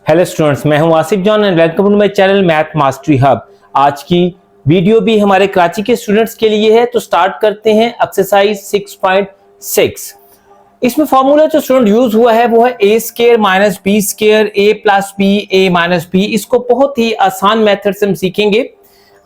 Hello students, मैं हूं Asif John and welcome to my channel math mastery hub. आज की वीडियो भी हमारे कराची के स्टूडेंट्स के लिए है, तो स्टार्ट करते हैं एक्सरसाइज 6.6। इसमें फॉर्मूला जो स्टूडेंट यूज हुआ है वो है ए square minus B square a plus b a minus B. इसको बहुत ही आसान मेथड से हम सीखेंगे।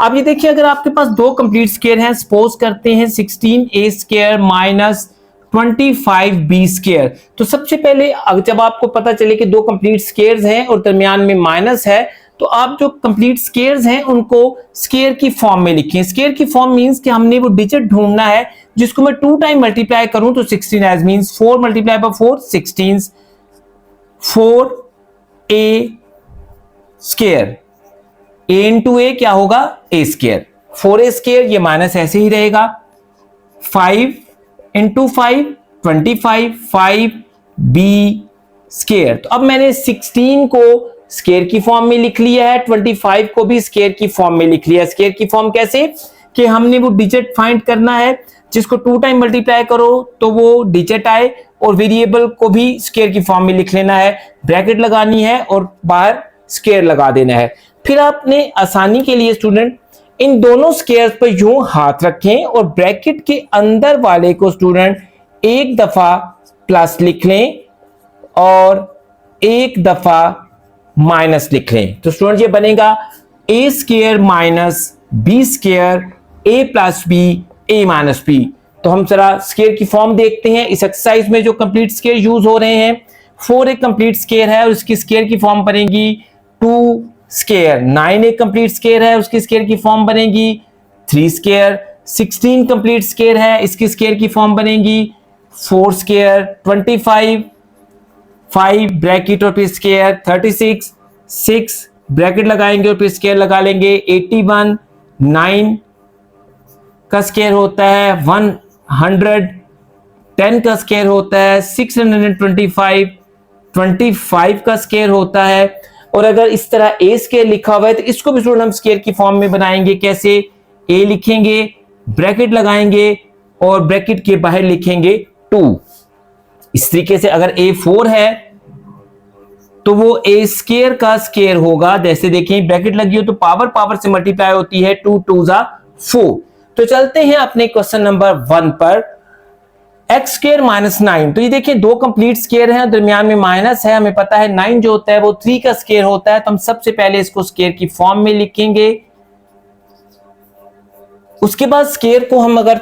आप ये देखिए, अगर आपके पास दो कंप्लीट स्क्वायर हैं, सपोज करते हैं 16 ए स्क्वायर माइनस 25 बी स्क्वायर। तो सबसे पहले जब आपको पता चले कि दो कंप्लीट स्क्वायर्स हैं और दरमियान में माइनस है, तो आप जो कंप्लीट स्क्वायर्स हैं उनको स्क्वायर की फॉर्म में लिखें। स्क्वायर की फॉर्म मींस कि हमने वो डिजिट ढूंढना है जिसको मैं 2 टाइम मल्टीप्लाई करूं तो 16 as means 4 multiply by 4 16 4 a square a into a क्या होगा ए स्क्वायर 4 ए स्क्वायर, ये माइनस ऐसे ही रहेगा। 5 इंटू 5 25 5 बी स्क्वायर। तो अब मैंने 16 को स्क्वायर की फॉर्म में लिख लिया है, 25 को भी स्क्वायर की फॉर्म में लिख लिया है। स्क्वायर की फॉर्म कैसे कि हमने वो डिजिट फाइंड करना है जिसको 2 टाइम मल्टीप्लाई करो तो वो डिजिट आए, और वेरिएबल को भी स्क्वायर की फॉर्म में लिख लेना है, ब्रैकेट लगानी है और बाहर स्क्वायर लगा देना है। फिर आपने आसानी के लिए स्टूडेंट इन दोनों स्क्वायर्स पर यूं हाथ रखें और ब्रैकेट के अंदर वाले को स्टूडेंट एक दफा प्लस लिख लें और एक दफा माइनस लिख लें। तो स्टूडेंट ये बनेगा a square minus B square a plus b a minus B. तो हम जरा स्क्वायर की फॉर्म देखते हैं। इस एक्सरसाइज में जो कंप्लीट स्क्वायर यूज हो रहे हैं, 4 एक कंप्लीट स्क्वायर है और उसकी स्क्वायर की फॉर्म बनेगी 2 स्क्वायर। 9 एक कंप्लीट स्क्वायर है, उसकी स्क्वायर की फॉर्म बनेगी 3 स्क्वायर। 16 कंप्लीट स्क्वायर है, इसकी स्क्वायर की फॉर्म बनेगी 4 स्क्वायर। 25 5 ब्रैकेट और फिर स्क्वायर 36 6 ब्रैकेट लगाएंगे और फिर स्क्वायर लगा लेंगे 81 9 का स्क्वायर होता है 100 10 का स्क्वायर होता है 625 25 का स्क्वायर होता है। और अगर इस तरह ए स्क्वायर लिखा हुआ है तो इसको भी स्टूडेंट हम स्क्वायर की फॉर्म में बनाएंगे। कैसे? ए लिखेंगे, ब्रैकेट लगाएंगे और ब्रैकेट के बाहर लिखेंगे 2। इस तरीके से अगर ए 4 है तो वो ए स्क्वायर का स्क्वायर होगा। जैसे देखिए ब्रैकेट लगी हो तो पावर पावर से मल्टीप्लाई होती है, 2 2 जा 4। तो चलते हैं अपने क्वेश्चन नंबर 1 पर। X square minus 9। तो ये देखिए दो कंप्लीट स्क्वायर हैं, दरमियान में माइनस है। हमें पता है 9 जो होता है वो 3 का स्क्वायर होता है, तो हम सबसे पहले इसको स्क्वायर की फॉर्म में लिखेंगे। उसके बाद स्क्वायर को हम अगर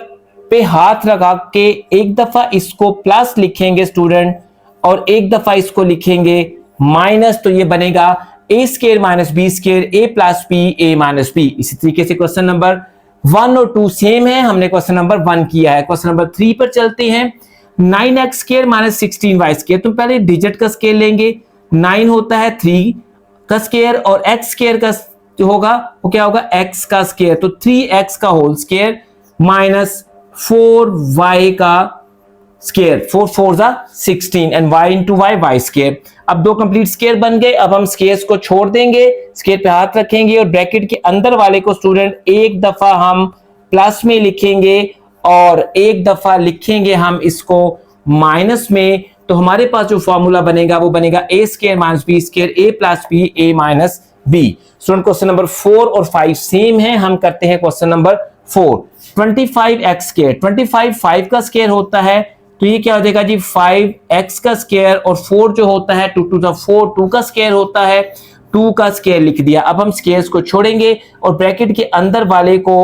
पे हाथ लगा के एक दफा इसको प्लस लिखेंगे स्टूडेंट और एक दफा इसको लिखेंगे माइनस, तो ये बनेगा a square minus B square a plus b a minus B. इसी तरीके से क्वेश्चन नंबर 1 और 2 सेम है, हमने क्वेश्चन नंबर 1 किया है। क्वेश्चन नंबर 3 पर चलते हैं। 9x square minus 16y square. तुम पहले डिजिट का स्क्वायर लेंगे, 9 होता है 3 का स्क्वायर और x स्क्वायर का जो होगा वो क्या होगा x का स्क्वायर, तो 3x का होल स्क्वायर माइनस 4y का स्क्वायर, 4 4 जा 16 and y into y square. अब दो कंप्लीट स्क्वायर बन गए। अब हम स्क्वायर्स को छोड़ देंगे, स्क्वायर पे हाथ रखेंगे और ब्रैकेट के अंदर वाले को स्टूडेंट एक दफा हम प्लस में लिखेंगे और एक दफा लिखेंगे हम इसको माइनस में। तो हमारे पास जो फॉर्मूला बनेगा वो बनेगा a square minus B square a plus b a minus b. Student question number 4 और 5 सेम है, हम करते हैं क्वेश्चन नंबर 4। 25x स्क्वायर, 25 5 का स्क्वायर होता है, तो ये क्या हो जाएगा जी 5x का स्क्वायर और 4 जो होता है 2 2 4 2 का स्क्वायर होता है, 2 का स्क्वायर लिख दिया। अब हम स्क्वायर्स को छोड़ेंगे और ब्रैकेट के अंदर वाले को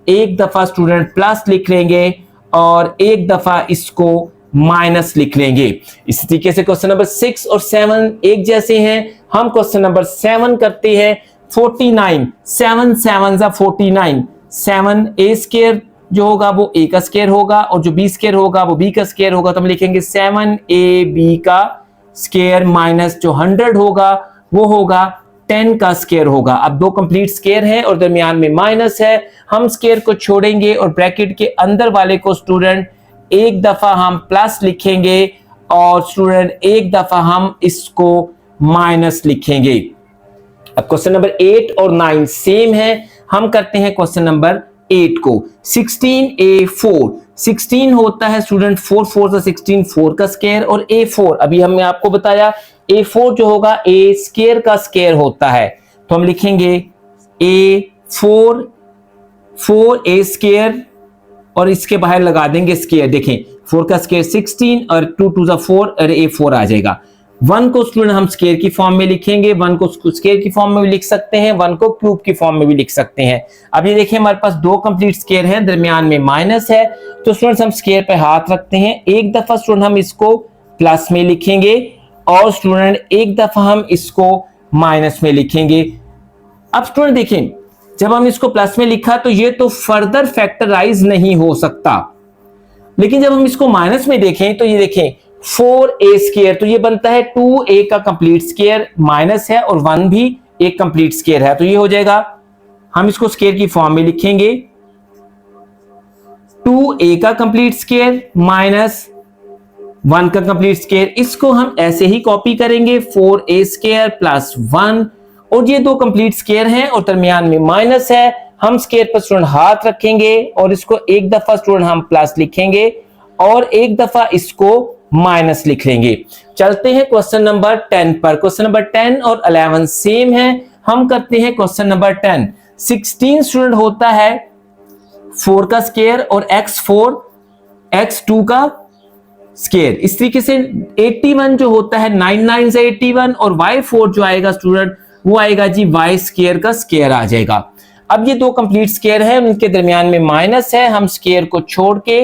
एक दफा स्टूडेंट प्लस लिख लेंगे और एक दफा इसको माइनस लिख लेंगे। इसी तरीके से क्वेश्चन नंबर 6 और 7 एक जैसे हैं, हम क्वेश्चन नंबर 7 करते हैं। 49 7 7 जा 49, 7 ए स्क्वायर जो होगा वो ए का स्क्वायर होगा और जो बी स्क्वायर होगा वो बी का स्क्वायर होगा, तो हम लिखेंगे 7 ए बी का स्क्वायर माइनस जो 100 होगा वो होगा 10 का स्क्वायर होगा। अब दो कंप्लीट स्क्वायर है और दरमियान में माइनस है, हम स्क्वायर को छोड़ेंगे और ब्रैकेट के अंदर वाले को स्टूडेंट एक दफा हम प्लस लिखेंगे और स्टूडेंट एक दफा हम इसको माइनस लिखेंगे। अब क्वेश्चन नंबर 8 और 9 सेम है, हम करते हैं क्वेश्चन नंबर 8 को। 16a4, 16 होता है स्टूडेंट 4 4 से 16, 4 का स्क्वायर, और a4 अभी हमने आपको बताया a4 जो होगा a स्क्वायर का स्क्वायर होता है, तो हम लिखेंगे a4 4a स्क्वायर और इसके बाहर लगा देंगे स्क्वायर। देखें 4 का स्क्वायर 16 और 2 2 जा 4 और a4 आ जाएगा। 1 को स्टूडेंट हम स्क्वायर की फॉर्म में लिखेंगे, 1 को स्क्वायर की फॉर्म में भी लिख सकते हैं, 1 को क्यूब की फॉर्म में भी लिख सकते हैं। अब ये देखिए हमारे पास दो कंप्लीट स्क्वायर हैं, दरमियान में माइनस है, तो स्टूडेंट्स हम स्क्वायर पे हाथ रखते हैं। एक दफा स्टूडेंट हम इसको प्लस में लिखेंगे और स्टूडेंट एक दफा हम इसको माइनस में लिखेंगे। अब स्टूडेंट देखें जब हम इसको प्लस में लिखा तो ये तो फर्दर फैक्टराइज नहीं हो सकता, लेकिन जब हम इसको माइनस में देखें तो ये देखें 4a स्क्वायर, तो ये बनता है 2a का कंप्लीट स्क्वायर, माइनस है और 1 भी एक कंप्लीट स्क्वायर है, तो ये हो जाएगा, हम इसको स्क्वायर की फॉर्म में लिखेंगे 2a का कंप्लीट स्क्वायर माइनस 1 का कंप्लीट स्क्वायर। इसको हम ऐसे ही कॉपी करेंगे 4a स्क्वायर प्लस 1, और ये दो कंप्लीट स्क्वायर हैं और दरमियान में माइनस है, हम स्क्वायर पर स्टूडेंट हाथ रखेंगे और इसको एक दफा स्टूडेंट हम प्लस लिखेंगे और एक दफा इसको माइनस लिख लेंगे। चलते हैं क्वेश्चन नंबर 10 पर। क्वेश्चन नंबर 10 और 11 सेम है, हम करते हैं क्वेश्चन नंबर 10। 16 स्टूडेंट होता है 4 का स्क्वायर और x4 x2 का स्क्वायर। इस तरीके से 81 जो होता है 9 9 से 81 और y4 जो आएगा स्टूडेंट वो आएगा जी y स्क्वायर का स्क्वायर आ जाएगा। अब ये दो कंप्लीट स्क्वायर है, उनके दरमियान में माइनस है, हम स्क्वायर को छोड़ के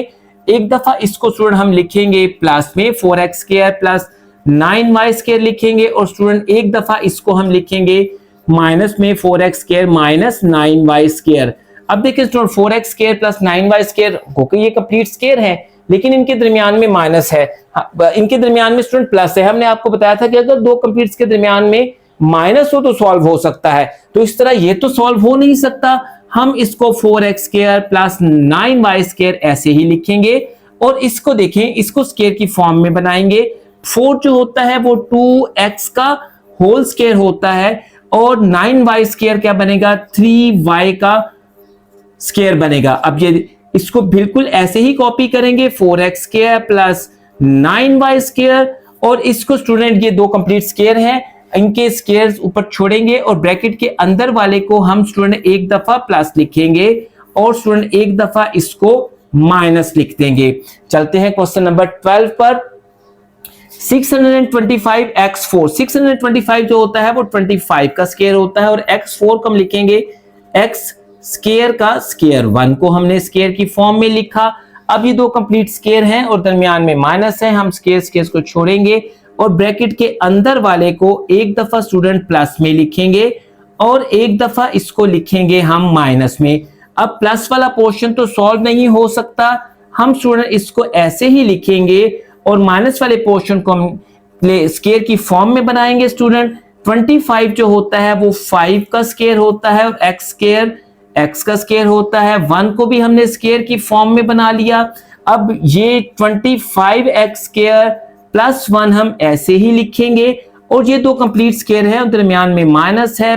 एक दफा इसको स्टूडेंट हम लिखेंगे प्लस में 4x square plus 9y square लिखेंगे, और स्टूडेंट एक दफा इसको हम लिखेंगे माइनस में 4x square minus 9y square. अब देखिए student 4x square plus 9y square क्योंकि ये कंप्लीट स्क्वायर है लेकिन इनके दरमियान में माइनस है, इनके दरमियान में स्टूडेंट प्लस है। हमने आपको बताया था कि अगर दो कंप्लीट्स के दरमियान में माइनस हो तो सॉल्व हो सकता है, तो इस तरह ये तो सॉल्व हो नहीं सकता, हम इसको 4x square plus 9y square ऐसे ही लिखेंगे और इसको देखें, इसको स्क्वायर की फॉर्म में बनाएंगे। 4 जो होता है वो 2x का होल स्क्वायर होता है और 9y स्क्वायर क्या बनेगा 3y का स्क्वायर बनेगा। अब ये इसको बिल्कुल ऐसे ही कॉपी करेंगे 4x square plus 9y square, और इसको स्टूडेंट ये दो कंप्लीट स्क्वायर हैं, इनके स्क्वायर्स ऊपर छोड़ेंगे और ब्रैकेट के अंदर वाले को हम स्टूडेंट एक दफा प्लस लिखेंगे और स्टूडेंट एक दफा इसको माइनस लिख देंगे। चलते हैं क्वेश्चन नंबर 12 पर। 625x4, 625 जो होता है वो 25 का स्क्वायर होता है और x4 को हम लिखेंगे x स्क्वायर का स्क्वायर। 1 को हमने स्क्वायर की फॉर्म में लिखा। अब ये दो कंप्लीट स्क्वायर हैं और दरमियान में माइनस है, हम स्क्वायर को छोड़ेंगे और ब्रैकेट के अंदर वाले को एक दफा स्टूडेंट प्लस में लिखेंगे और एक दफा इसको लिखेंगे हम माइनस में। अब प्लस वाला पोर्शन तो सॉल्व नहीं हो सकता, हम स्टूडेंट इसको ऐसे ही लिखेंगे और माइनस वाले पोर्शन को हम स्क्वायर की फॉर्म में बनाएंगे। स्टूडेंट 25 जो होता है वो 5 का स्क्वायर होता है और x स्क्वायर x का स्क्वायर होता है। 1 को भी हमने स्क्वायर की फॉर्म में बना लिया। अब ये 25x स्क्वायर प्लस 1 हम ऐसे ही लिखेंगे और ये दो कंप्लीट स्क्वायर है और दरमियान में माइनस है,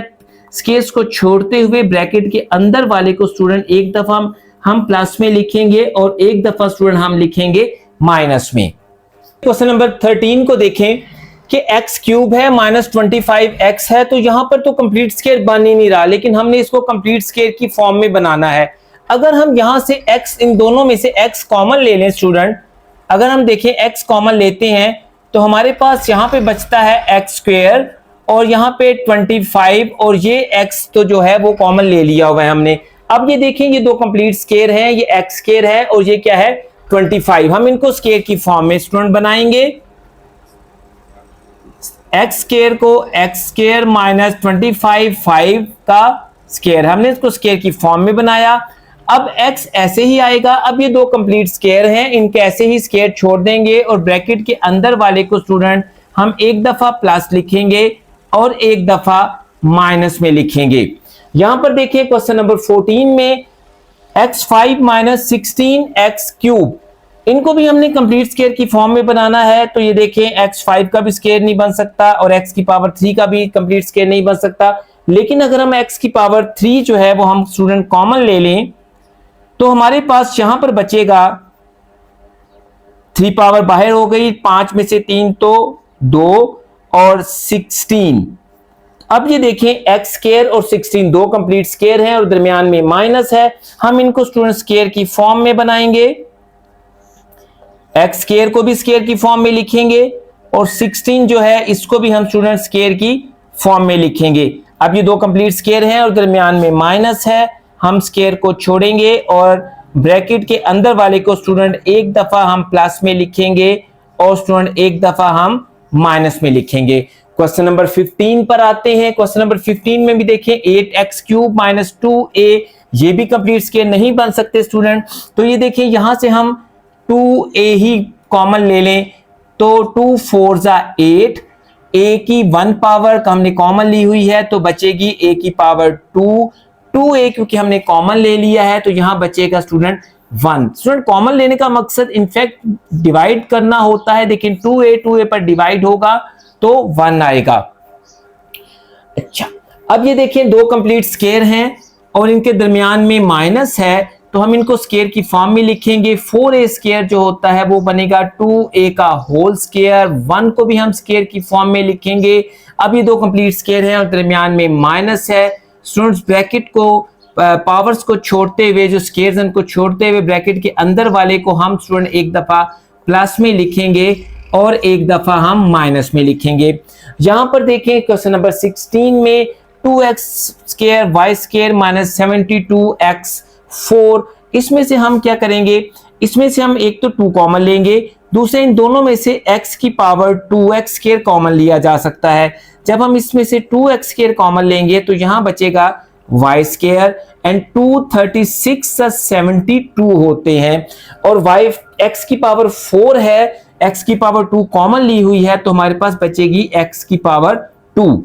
स्क्वायर्स को छोड़ते हुए ब्रैकेट के अंदर वाले को स्टूडेंट एक दफा हम प्लस में लिखेंगे और एक दफा स्टूडेंट हम लिखेंगे माइनस में। क्वेश्चन नंबर 13 को देखें कि x क्यूब है माइनस 25x है, तो यहां पर तो कंप्लीट स्क्वायर बन ही नहीं रहा, लेकिन हमने इसको कंप्लीट स्क्वायर की फॉर्म में बनाना है। अगर हम यहां से x, इन दोनों में से x कॉमन ले लें स्टूडेंट, अगर हम देखें x कॉमन लेते हैं तो हमारे पास यहाँ पे बचता है x स्क्वायर और यहाँ पे 25 और ये x तो जो है वो कॉमन ले लिया हुआ है हमने। अब ये देखें ये दो कंप्लीट स्क्वायर हैं, ये x स्क्वायर है और ये क्या है 25। हम इनको स्क्वायर की फॉर्म में स्टूडेंट बनाएंगे। x स्क्वायर को x स्क्वायर माइनस 25 5 का स्क्वायर, हमने इसको स्क्वायर की फॉर्म में बनाया। अब x ऐसे ही आएगा। अब ये दो कंप्लीट स्क्वायर हैं, इनके ऐसे ही स्क्वायर छोड़ देंगे और ब्रैकेट के अंदर वाले को स्टूडेंट हम एक दफा प्लस लिखेंगे और एक दफा माइनस में लिखेंगे। यहां पर देखिए क्वेश्चन नंबर 14 में x5 माइनस 16x क्यूब, इनको भी हमने कंप्लीट स्क्वायर की फॉर्म में बनाना है। तो ये देखें x5 का भी स्क्वायर नहीं बन सकता और x की पावर 3 का भी कंप्लीट स्क्वायर नहीं बन सकता, लेकिन अगर हम x की पावर 3 जो है वो हम स्टूडेंट कॉमन ले लें तो हमारे पास यहां पर बचेगा 3 पावर बाहर हो गई, 5 में से 3 तो 2 और 16। अब ये देखें एक्स स्क्वायर और 16 दो कंप्लीट स्क्वायर हैं और दरमियान में माइनस है। हम इनको स्टूडेंट स्क्वायर की फॉर्म में बनाएंगे, एक्स स्क्वायर को भी स्क्वायर की फॉर्म में लिखेंगे और 16 जो है इसको भी हम स्टूडेंट स्क्वायर की फॉर्म में लिखेंगे। अब ये दो कंप्लीट स्क्वायर हैं और दरमियान में माइनस है, हम स्क्वायर को छोड़ेंगे और ब्रैकेट के अंदर वाले को स्टूडेंट एक दफा हम प्लस में लिखेंगे और स्टूडेंट एक दफा हम माइनस में लिखेंगे। क्वेश्चन नंबर 15 पर आते हैं। क्वेश्चन नंबर 15 में भी देखें 8x क्यूब माइनस 2a, ये भी कंप्लीट स्क्वायर नहीं बन सकते स्टूडेंट। तो ये देखें यहां से हम 2a ही कॉमन ले लें तो 2 4 जा 8, a की 1 पावर हमने कॉमन ली हुई है तो बचेगी a की पावर 2, 2a क्योंकि हमने कॉमन ले लिया है तो यहां बचेगा स्टूडेंट 1। स्टूडेंट कॉमन लेने का मकसद इनफैक्ट डिवाइड करना होता है, लेकिन 2a पर डिवाइड होगा तो 1 आएगा। अच्छा, अब ये देखिए दो कंप्लीट स्क्वायर हैं और इनके दरमियान में माइनस है तो हम इनको स्क्वायर की फॉर्म में लिखेंगे। 4a स्क्वायर जो होता है वो बनेगा 2a का होल स्क्वायर, 1 को भी हम स्क्वायर की फॉर्म में लिखेंगे। अब ये दो कंप्लीट स्क्वायर हैं और दरमियान में माइनस है। स्टूडेंट्स ब्रैकेट को पावर्स को छोड़ते हुए, जो स्क्वायर्स उनको छोड़ते हुए ब्रैकेट के अंदर वाले को हम स्टूडेंट एक दफा प्लस में लिखेंगे और एक दफा हम माइनस में लिखेंगे। यहां पर देखें क्वेश्चन नंबर 16 में 2x square Y square minus 72x4, इसमें से हम क्या करेंगे, इसमें से हम एक तो 2 कॉमन लेंगे, दूसरे इन दोनों में से x की पावर 2x स्क्वायर कॉमन लिया जा सकता है। जब हम इसमें से 2x स्क्वायर कॉमन लेंगे तो यहां बचेगा y स्क्वायर एंड 2 36 72 होते हैं और y x की पावर 4 है, x की पावर 2 कॉमन ली हुई है तो हमारे पास बचेगी x की पावर 2।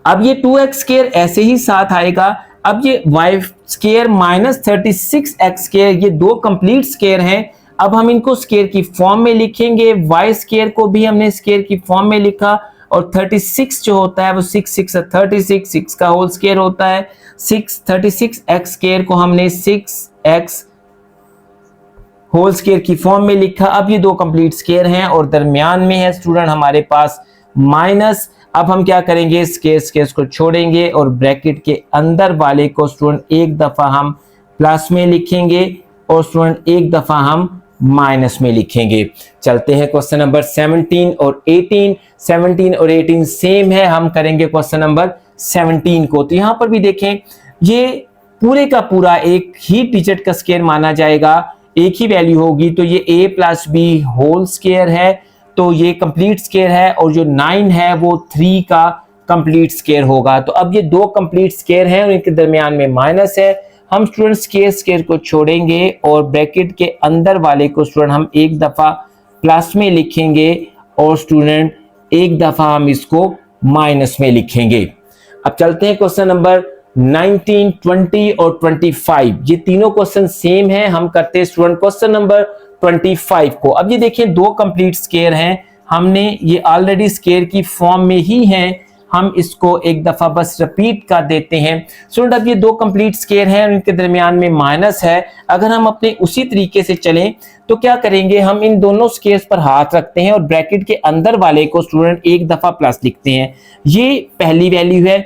अब ये 2x स्क्वायर ऐसे ही साथ आएगा। अब ये y square minus 36x square, ये दो कंप्लीट स्क्वायर हैं। अब हम इनको स्क्वायर की फॉर्म में लिखेंगे, y स्क्वायर को भी हमने स्क्वायर की फॉर्म में लिखा और 36 जो होता है वो 6 6 36, 6 का होल स्क्वायर होता है 6, 36x स्क्वायर को हमने 6x होल स्क्वायर की फॉर्म में लिखा। अब ये दो कंप्लीट स्क्वायर हैं और दरमियान में है स्टूडेंट हमारे पास माइनस। अब हम क्या करेंगे, स्क्वायर को छोड़ेंगे और ब्रैकेट के अंदर वाले को स्टूडेंट एक दफा हम प्लस में लिखेंगे और स्टूडेंट एक दफा हम माइनस में लिखेंगे। चलते हैं क्वेश्चन नंबर 17 और 18। 17 और 18 सेम है, हम करेंगे क्वेश्चन नंबर 17 को। तो यहां पर भी देखें ये पूरे का पूरा एक ही डिजिट का स्क्वायर माना जाएगा, एक ही वैल्यू होगी तो ये a plus B whole square है तो ये कंप्लीट स्क्वायर है और जो 9 है वो 3 का कंप्लीट स्क्वायर होगा। तो अब ये दो कंप्लीट स्क्वायर हैं और इनके दरमियान में माइनस है। हम स्टूडेंट स्क्वायर को छोड़ेंगे और ब्रैकेट के अंदर वाले को स्टूडेंट हम एक दफा प्लस में लिखेंगे और स्टूडेंट एक दफा हम इसको माइनस में लिखेंगे। अब चलते हैं क्वेश्चन नंबर 19, 20 और 25। ये तीनों क्वेश्चन सेम हैं, हम करते हैं स्टूडेंट क्वेश्चन नंबर 25 को। अब ये देखिए दो कंप्लीट स्क्वायर हैं, हमने ये ऑलरेडी स्क्वायर की फॉर्म में ही हैं, हम इसको एक दफा बस रिपीट कर देते हैं। स्टूडेंट अब ये दो कंप्लीट स्क्वायर हैं और इनके दरमियान में माइनस है। अगर हम अपने उसी तरीके से चलें तो क्या करेंगे, हम इन दोनों स्क्वायर्स पर हाथ रखते हैं और ब्रैकेट के अंदर वाले को स्टूडेंट एक दफा प्लस लिखते हैं। ये पहली वैल्यू है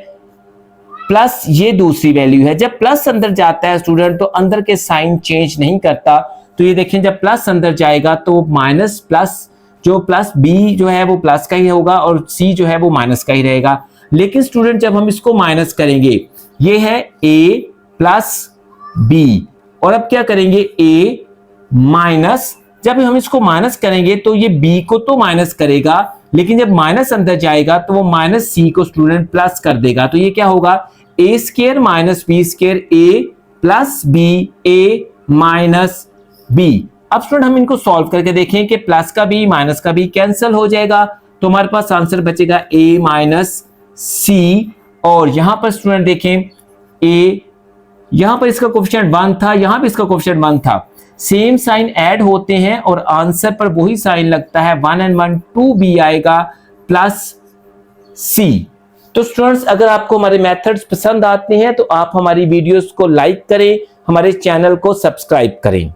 प्लस ये दूसरी वैल्यू है। जब प्लस अंदर जाता है स्टूडेंट तो अंदर के साइन चेंज नहीं करता, तो ये देखें जब प्लस अंदर जाएगा तो माइनस प्लस जो प्लस बी जो है वो प्लस का ही होगा और सी जो है वो माइनस का ही रहेगा। लेकिन स्टूडेंट जब हम इसको माइनस करेंगे, ये है a प्लस बी और अब क्या करेंगे a माइनस, जब हम इसको माइनस करेंगे तो ये b को तो माइनस करेगा लेकिन जब माइनस अंदर जाएगा तो वो माइनस सी को स्टूडेंट प्लस कर देगा। तो ये क्या होगा, a square minus B square a plus B a minus B. अब स्टूडेंट हम इनको सॉल्व करके देखें कि प्लस का भी माइनस का भी कैंसिल हो जाएगा तो हमारे पास आंसर बचेगा a माइनस सी। और यहां पर स्टूडेंट देखें a, यहां पर इसका कोफिशिएंट 1 था, यहां भी इसका कोफिशिएंट 1 था, सेम साइन ऐड होते हैं और आंसर पर वही साइन लगता है, 1 and 1 2b आएगा प्लस सी। तो स्टूडेंट्स अगर आपको हमारे मेथड्स पसंद आते हैं तो आप हमारी वीडियोस को लाइक करें, हमारे चैनल को सब्सक्राइब करें।